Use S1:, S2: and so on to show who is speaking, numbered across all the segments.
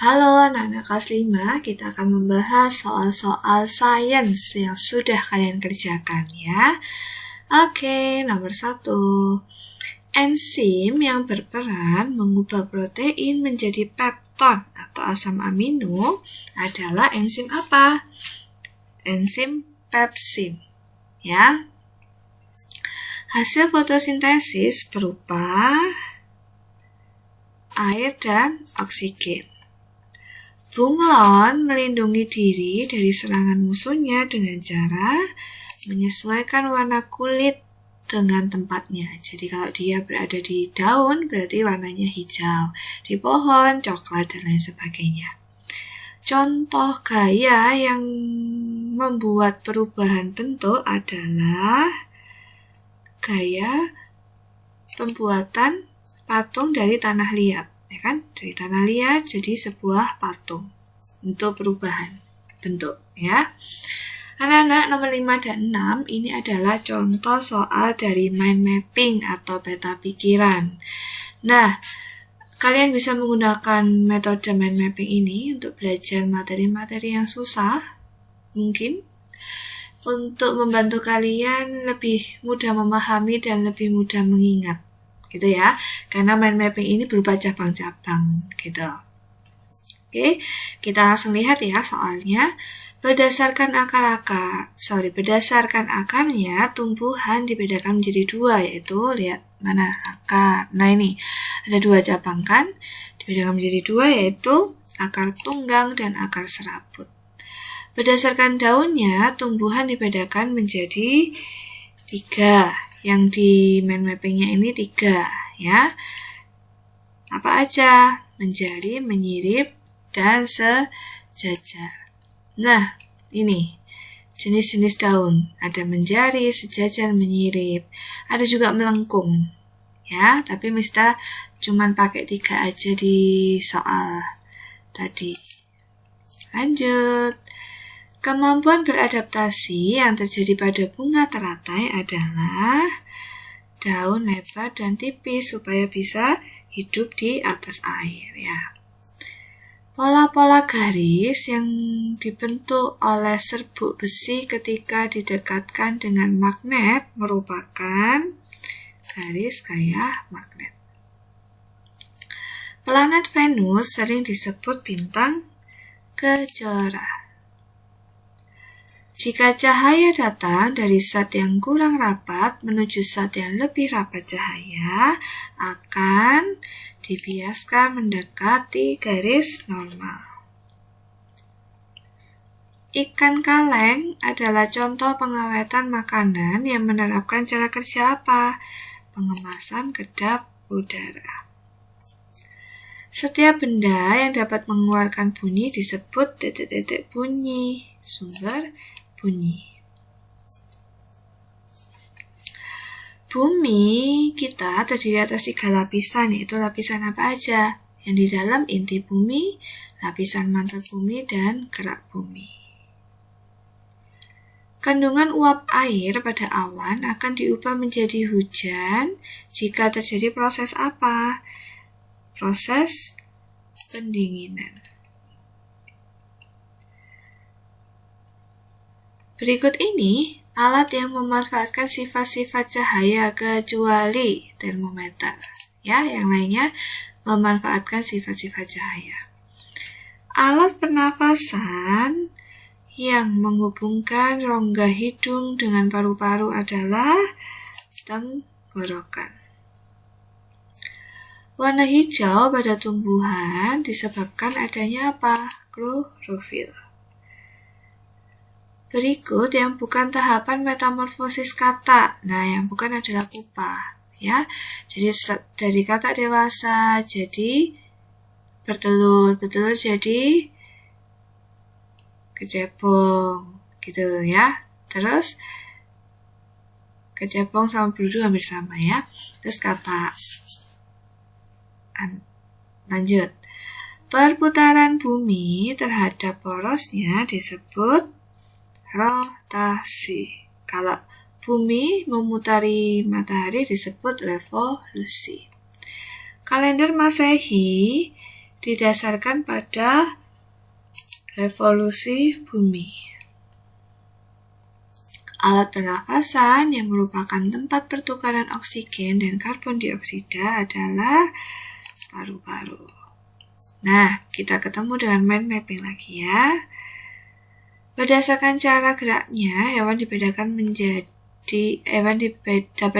S1: Halo anak-anak kelas 5, kita akan membahas soal-soal sains yang sudah kalian kerjakan ya. Oke, nomor 1. Enzim yang berperan mengubah protein menjadi pepton atau asam amino adalah enzim apa? Enzim pepsin ya. Hasil fotosintesis berupa air dan oksigen. Bunglon melindungi diri dari serangan musuhnya dengan cara menyesuaikan warna kulit dengan tempatnya. Jadi kalau dia berada di daun berarti warnanya hijau, di pohon coklat dan lain sebagainya. Contoh gaya yang membuat perubahan bentuk adalah gaya pembuatan patung dari tanah liat. Ya kan? Dari tanah liat jadi sebuah patung untuk perubahan bentuk ya. Anak-anak nomor 5 dan 6 ini adalah contoh soal dari mind mapping atau peta pikiran. Nah, kalian bisa menggunakan metode mind mapping ini untuk belajar materi-materi yang susah mungkin untuk membantu kalian lebih mudah memahami dan lebih mudah mengingat. Gitu ya, karena mind mapping ini berupa cabang-cabang gitu. Oke, kita langsung lihat ya soalnya. Berdasarkan akarnya, tumbuhan dibedakan menjadi 2, yaitu lihat mana akar. Nah ini ada 2 cabang kan, dibedakan menjadi 2 yaitu akar tunggang dan akar serabut. Berdasarkan daunnya, tumbuhan dibedakan menjadi 3. Yang di mind mappingnya ini 3 ya. Apa aja? Menjari, menyirip, dan sejajar. Nah, ini jenis-jenis daun. Ada menjari, sejajar, menyirip. Ada juga melengkung. Ya, tapi Mister cuman pakai 3 aja di soal tadi. Lanjut. Kemampuan beradaptasi yang terjadi pada bunga teratai adalah daun lebar dan tipis supaya bisa hidup di atas air ya. Pola-pola garis yang dibentuk oleh serbuk besi ketika didekatkan dengan magnet merupakan garis gaya magnet. Planet Venus sering disebut bintang kejora. Jika cahaya datang dari zat yang kurang rapat menuju zat yang lebih rapat cahaya, akan dibiaskan mendekati garis normal. Ikan kaleng adalah contoh pengawetan makanan yang menerapkan cara kerja apa? Pengemasan kedap udara. Setiap benda yang dapat mengeluarkan bunyi disebut titik-titik bunyi, sumber bunyi. Bumi kita terdiri atas 3 lapisan, yaitu lapisan apa aja? Yang di dalam inti bumi, lapisan mantel bumi, dan kerak bumi. Kandungan uap air pada awan akan diubah menjadi hujan jika terjadi proses apa? Proses pendinginan. Berikut ini alat yang memanfaatkan sifat-sifat cahaya kecuali termometer. Ya, yang lainnya memanfaatkan sifat-sifat cahaya. Alat pernafasan yang menghubungkan rongga hidung dengan paru-paru adalah tenggorokan. Warna hijau pada tumbuhan disebabkan adanya apa? Klorofil. Berikut yang bukan tahapan metamorfosis kata. Nah, yang bukan adalah pupa, ya. Jadi dari kata dewasa jadi bertelur jadi kecebong, gitu ya. Terus kecebong sama berudu hampir sama ya. Terus kata lanjut. Perputaran bumi terhadap porosnya disebut rotasi. Kalau bumi memutari matahari disebut revolusi. Kalender Masehi didasarkan pada revolusi bumi. Alat pernafasan yang merupakan tempat pertukaran oksigen dan karbon dioksida adalah paru-paru. Nah, kita ketemu dengan mind mapping lagi ya. Berdasarkan cara geraknya, hewan dapat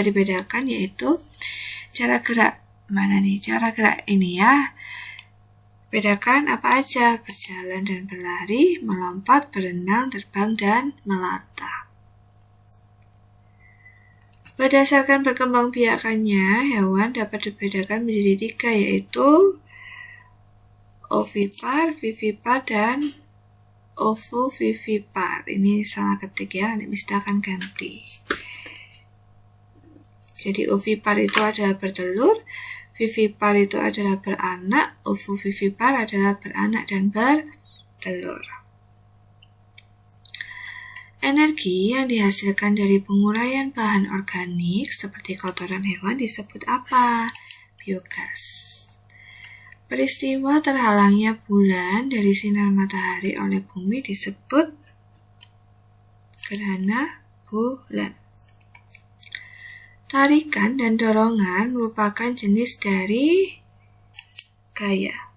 S1: dibedakan yaitu cara gerak. Mana nih cara gerak ini ya? Bedakan apa aja: berjalan dan berlari, melompat, berenang, terbang, dan melata. Berdasarkan perkembangbiakannya, hewan dapat dibedakan menjadi 3, yaitu ovipar, vivipar, dan ovovivipar. Ini salah ketik ya, nanti Mister akan ganti. Jadi ovipar itu adalah bertelur, vivipar itu adalah beranak, ovovivipar adalah beranak dan bertelur. Energi yang dihasilkan dari penguraian bahan organik seperti kotoran hewan disebut apa? Biogas. Peristiwa terhalangnya bulan dari sinar matahari oleh bumi disebut gerhana bulan. Tarikan dan dorongan merupakan jenis dari gaya.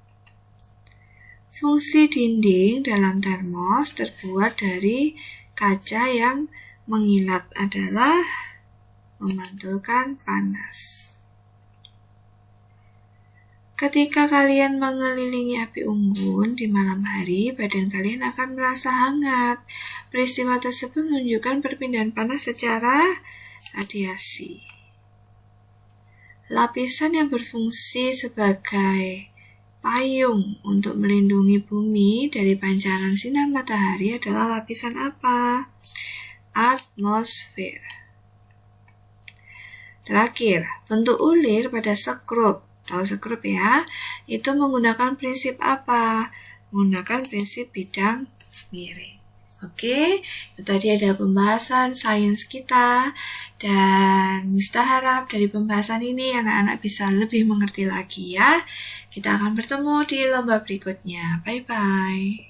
S1: Fungsi dinding dalam termos terbuat dari kaca yang mengilat adalah memantulkan panas. Ketika kalian mengelilingi api unggun di malam hari, badan kalian akan merasa hangat. Peristiwa tersebut menunjukkan perpindahan panas secara radiasi. Lapisan yang berfungsi sebagai payung untuk melindungi bumi dari pancaran sinar matahari adalah lapisan apa? Atmosfer. Terakhir, bentuk ulir pada sekrup. Tahu sekrup ya? Itu menggunakan prinsip apa? Menggunakan prinsip bidang miring. Oke, itu tadi ada pembahasan sains kita, dan Mister harap dari pembahasan ini anak-anak bisa lebih mengerti lagi ya. Kita akan bertemu di lomba berikutnya. Bye-bye.